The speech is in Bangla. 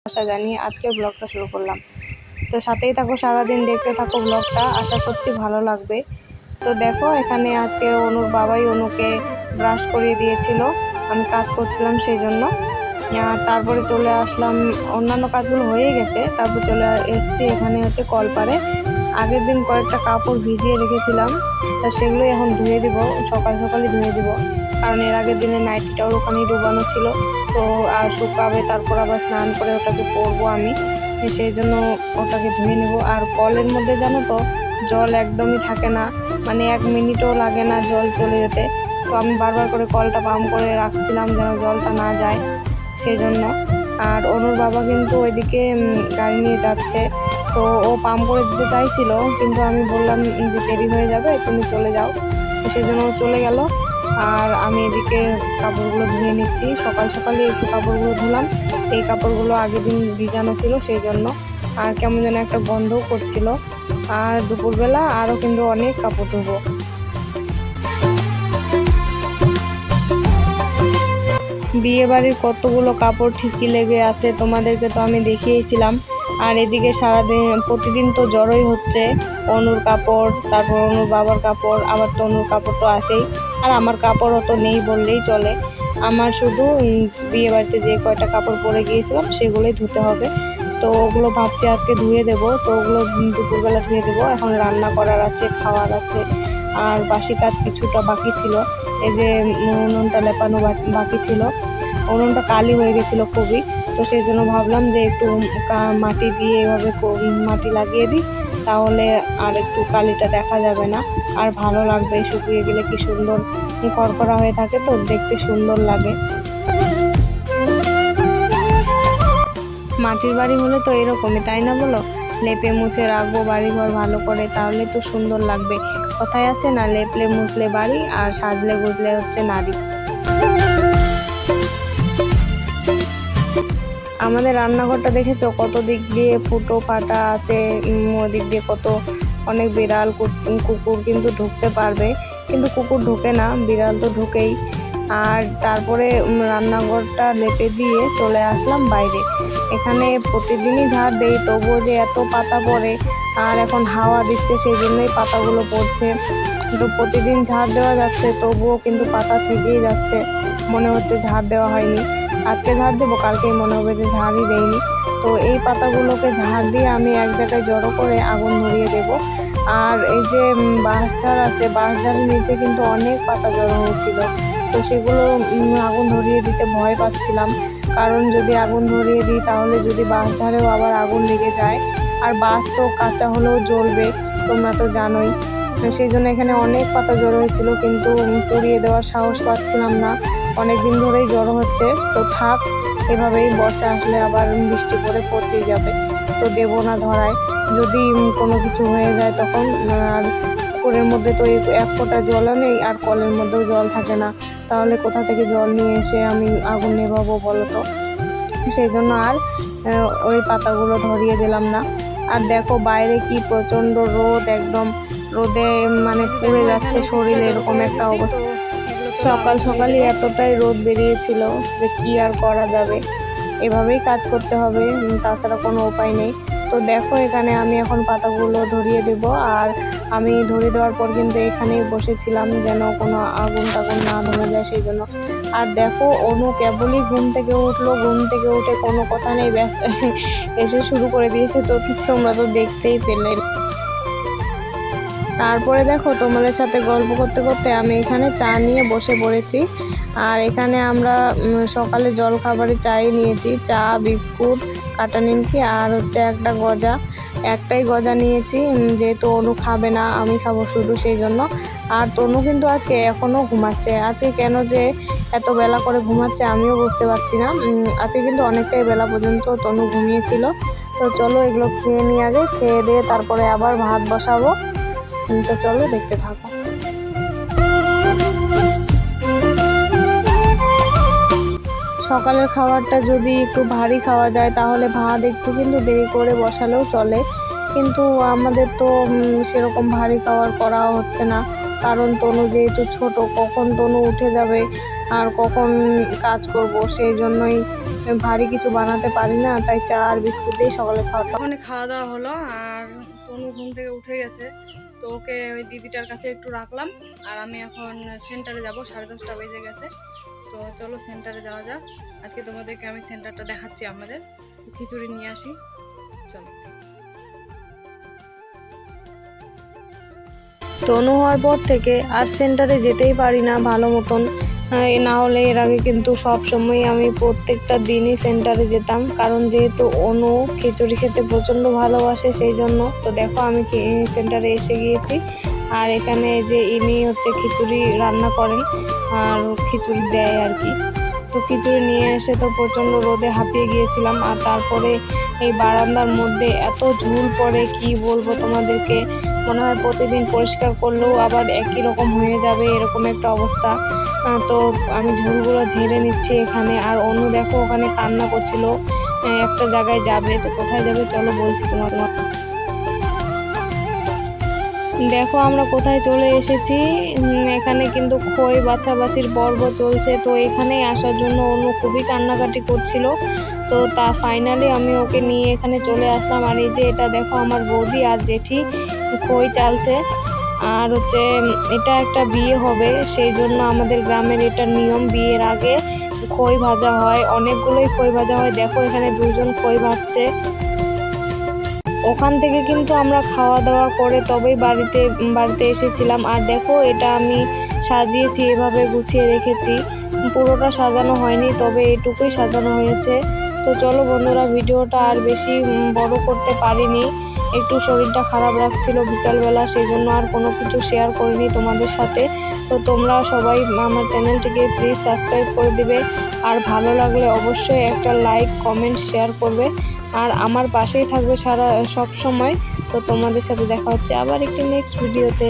আশা জানিয়ে আজকের ব্লগটা শুরু করলাম। তো সাথেই থাকো, সারাদিন দেখতে থাকো ব্লগটা, আশা করছি ভালো লাগবে। তো দেখো এখানে আজকে অনুর বাবাই অনুকে ব্রাশ করিয়ে দিয়েছিল, আমি কাজ করছিলাম সেই জন্য। আর তারপরে চলে আসলাম, অন্যান্য কাজগুলো হয়েই গেছে, তারপর চলে এসছি এখানে হচ্ছে কলপারে। আগের দিন কয়েকটা কাপড় ভিজিয়ে রেখেছিলাম, তা সেগুলোই এখন ধুয়ে দিব, সকাল সকালই ধুয়ে দিব, কারণ এর আগের দিনে নাইটিটাও ওখানেই ডুবানো ছিল। তো আর শুকাবে, তারপর আবার স্নান করে ওটাকে পরবো আমি, সেই জন্য ওটাকে ধুয়ে নেব। আর কলের মধ্যে জানো তো জল একদমই থাকে না, মানে 1 মিনিটও লাগে না জল চলে যেতে। তো আমি বারবার করে কলটা পাম্প করে রাখছিলাম যেন জলটা না যায়, সেই জন্য। আর অনুর বাবা কিন্তু ওইদিকে গাড়ি নিয়ে যাচ্ছে, তো ও পাম্প করে দিতে চাইছিল, কিন্তু আমি বললাম যে দেরি হয়ে যাবে, তুমি চলে যাও, সেই জন্য ও চলে গেল। আর আমি এদিকে কাপড়গুলো ধুয়ে নিচ্ছি, সকাল সকালে একটু কাপড়গুলো ধুলাম, এই কাপড়গুলো আগের দিন ভিজানো ছিল সেই জন্য। আর কেমন যেন একটা গন্ধও করছিল। আর দুপুরবেলা আরও কিন্তু অনেক কাপড় ধুবো। বিয়ে বাড়ির কতগুলো কাপড় ঠিকই লেগে আছে, তোমাদেরকে তো আমি দেখিয়েছিলাম। আর এদিকে সারাদিন প্রতিদিন তো জড়োই হচ্ছে, অনুর কাপড়, তারপর অনুর বাবার কাপড়, আবার তো অনুর কাপড় তো আছেই। আর আমার কাপড়ও তো নেই বললেই চলে, আমার শুধু বিয়ে বাড়িতে যে কয়টা কাপড় পরে গিয়েছিলাম সেগুলোই ধুতে হবে। তো ওগুলো ভাবছি আজকে ধুয়ে দেবো, তো ওগুলো দুপুরবেলা ধুয়ে দেবো। এখন রান্না করার আছে, খাওয়ার আছে, আর বাসি কাজ কিছুটা বাকি ছিল। এই যে উনুনটা লেপানো বাকি ছিল, উনুনটা কালি হয়ে গেছিলো খুবই, তো সেই জন্য ভাবলাম যে একটু মাটি দিয়ে এভাবে মাটি লাগিয়ে দিই, তাহলে আর একটু কালিটা দেখা যাবে না, আর ভালো লাগবে। শুকিয়ে গেলে কি সুন্দর কড়কড়া হয়ে থাকে, তো দেখতে সুন্দর লাগে। মাটির বাড়ি হলে তো এরকমই, তাই না বলো? লেপে মুছে রাখবো বাড়িঘর ভালো করে, তাহলে তো সুন্দর লাগবে। কথায় আছে না, লেপলে মুছলে বাড়ি, আর সাজলে গুজলে হচ্ছে নারী। আমাদের রান্নাঘরটা দেখেছো কত দিক দিয়ে ফুটো ফাটা আছে, ওদিক দিয়ে কত অনেক বিড়াল কুকুর কিন্তু ঢুকতে পারবে, কিন্তু কুকুর ঢোকে না, বিড়াল তো ঢোকেই। আর তারপরে রান্নাঘরটা লেপে দিয়ে চলে আসলাম বাইরে। এখানে প্রতিদিনই ঝাড় দেই, তবুও যে এত পাতা পড়ে, আর এখন হাওয়া দিচ্ছে সেই জন্যই পাতাগুলো পড়ছে। তো প্রতিদিন ঝাড় দেওয়া যাচ্ছে, তবুও কিন্তু পাতা থেকেই যাচ্ছে, মনে হচ্ছে ঝাড় দেওয়া হয়নি। আজকে ঝাড় দেবো, কালকেই মনে হবে যে ঝাড়ই দেয়নি। তো এই পাতাগুলোকে ঝাড় দিয়ে আমি এক জায়গায় জড়ো করে আগুন ধরিয়ে দেব। আর এই যে বাঁশঝাড় আছে, বাঁশঝাড়ের নিচে কিন্তু অনেক পাতা জড়ো হয়েছিল, তো সেগুলো আগুন ধরিয়ে দিতে ভয় পাচ্ছিলাম, কারণ যদি আগুন ধরিয়ে দিই তাহলে যদি বাঁশঝাড়েও আবার আগুন লেগে যায়, আর বাঁশ তো কাঁচা হলেও জ্বলবে, তোমরা তো জানোই। সেই জন্য এখানে অনেক পাতা জড়ো হয়েছিল, কিন্তু পুড়িয়ে দেওয়ার সাহস পাচ্ছিলাম না, অনেক দিন ধরেই জড়ো হচ্ছে। তো থাক, এভাবেই বর্ষা আসলে আবার বৃষ্টি পড়ে পচেই যাবে, তো দেবো না ধরায়, যদি কোনো কিছু হয়ে যায় তখন। আর পুকুরের মধ্যে তো এক ফোঁটা জলও নেই, আর কলের মধ্যেও জল থাকে না, তাহলে কোথা থেকে জল নিয়ে এসে আমি আগুন নেভাবো বলো তো? সেই জন্য আর ওই পাতাগুলো ধরিয়ে দিলাম না। আর দেখো বাইরে কি প্রচণ্ড রোদ, একদম রোদে মানে পুড়ে যাচ্ছে শরীর, এরকম একটা অবস্থা। সকাল সকালই এতটাই রোদ বেরিয়েছিল যে কি আর করা যাবে, এভাবেই কাজ করতে হবে, তাছাড়া কোনো উপায় নেই। তো দেখো এখানে আমি এখন পাতাগুলো ধরিয়ে দেব, আর আমি ধরিয়ে দেওয়ার পর কিন্তু এখানেই বসেছিলাম যেন কোনো আগুন টাগুন না ধরে যায়, সেই জন্য। আর দেখো অনু কেবলই ঘুম থেকে উঠলো, ঘুম থেকে উঠে কোনো কথা নেই ব্যস্ত এসে শুরু করে দিয়েছে, তো তোমরা তো দেখতেই পেলে। তারপরে দেখো তোমাদের সাথে গল্প করতে করতে আমি এখানে চা নিয়ে বসে পড়েছি। আর এখানে আমরা সকালে জল খাবারে চাই নিয়েছি, চা, বিস্কুট, কাটা নিমকি, আর হচ্ছে একটা গজা, একটাই গজা নিয়েছি, যেহেতু অনু খাবে না, আমি খাবো শুধু, সেই জন্য। আর তনু কিন্তু আজকে এখনও ঘুমাচ্ছে। আজকে কেন যে এত বেলা করে ঘুমাচ্ছে আমিও বুঝতে পারছি না। আজকে কিন্তু অনেকটাই বেলা পর্যন্ত তনু ঘুমিয়েছিল। তো চলো এগুলো খেয়ে নিয়ে আগে, খেয়ে দিয়ে তারপরে আবার ভাত বসাবো। তো চলো দেখতে থাকো। সকালের খাবারটা যদি একটু ভারী খাওয়া যায় তাহলে ভাত একটু কিন্তু দেরি করে বসালেও চলে, কিন্তু আমাদের তো সেরকম ভারী খাবার করা হচ্ছে না, কারণ তনু যেহেতু ছোট, কখন তনু উঠে যাবে আর কখন কাজ করব, সেই জন্যই ভারী কিছু বানাতে পারি না। তাই চা আর বিস্কুট দিয়ে সকালে খাওয়া দাওয়া হলো। আর তনু ঘুম থেকে উঠে গেছে, তো ওকে ওই দিদিটার কাছে একটু রাখলাম। আর আমি এখন সেন্টারে যাব, 10:30 বেজে গেছে। তো চলো সেন্টারে যাওয়া যাক। আজকে তোমাদেরকে আমি সেন্টারটা দেখাচ্ছি আমাদের। খিচুড়ি নিয়ে আসি, চলো। তনু হওয়ার পর থেকে আর সেন্টারে যেতেই পারি না ভালো মতন, না হলে এর আগে কিন্তু সব সময় আমি প্রত্যেকটা দিনই সেন্টারে যেতাম, কারণ যেহেতু অনু খিচুড়ি খেতে প্রচণ্ড ভালোবাসে, সেই জন্য। তো দেখো আমি সেন্টারে এসে গিয়েছি, আর এখানে যে ইনি হচ্ছে খিচুড়ি রান্না করেন আর খিচুড়ি দেয় আর কি। তো খিচুড়ি নিয়ে এসে তো প্রচণ্ড রোদে হাঁপিয়ে গিয়েছিলাম, আর তারপরে এই বারান্দার মধ্যে এত ঝুল পড়ে কি বলবো তোমাদেরকে। মনে হয় প্রতিদিন পরিষ্কার করলেও আবার একই রকম হয়ে যাবে, এরকম একটা অবস্থা। তো আমি ঝুলগুলো ঝেড়ে নিচ্ছি এখানে। আর অন্য দেখো ওখানে কান্না করছিল, একটা জায়গায় যাবে। তো কোথায় যাবে চলো বলছি তোমার। দেখো আমরা কোথায় চলে এসেছি। এখানে কিন্তু খই বাছাবাছির পর্ব চলছে। তো এখানেই আসার জন্য অনু খুবই কান্নাকাটি করছিল। তো তা ফাইনালি আমি ওকে নিয়ে এখানে চলে আসলাম। আর এই যে এটা দেখো আমার বৌদি আর জেঠি খই চালছে। আর হচ্ছে এটা একটা বিয়ে হবে, সেই জন্য আমাদের গ্রামের এটা নিয়ম, বিয়ের আগে খই ভাজা হয়, অনেকগুলোই খই ভাজা হয়। দেখো এখানে দুজন খই ভাজছে। ওখান থেকে কিন্তু আমরা খাওয়া দাওয়া করে তবেই বাড়িতে এসেছিলাম। আর দেখো এটা আমি সাজিয়েছি, এভাবে গুছিয়ে রেখেছি, পুরোটা সাজানো হয়নি, তবে এইটুকুই সাজানো হয়েছে। তো চলো বন্ধুরা, ভিডিওটা আর বেশি বড় করতে পারিনি, একটু শরীরটা খারাপ লাগছিল বিকালবেলা, সেই জন্য আর কোনো কিছু শেয়ার করিনি তোমাদের সাথে। তো তোমরা সবাই আমার চ্যানেলটিকে প্লিজ সাবস্ক্রাইব করে দিবে, আর ভালো লাগলে অবশ্যই একটা লাইক কমেন্ট শেয়ার করবে, আর আমার পাশেই থাকবে সব সময়। তো তোমাদের সাথে দেখা হচ্ছে আবার একটি নেক্সট ভিডিওতে।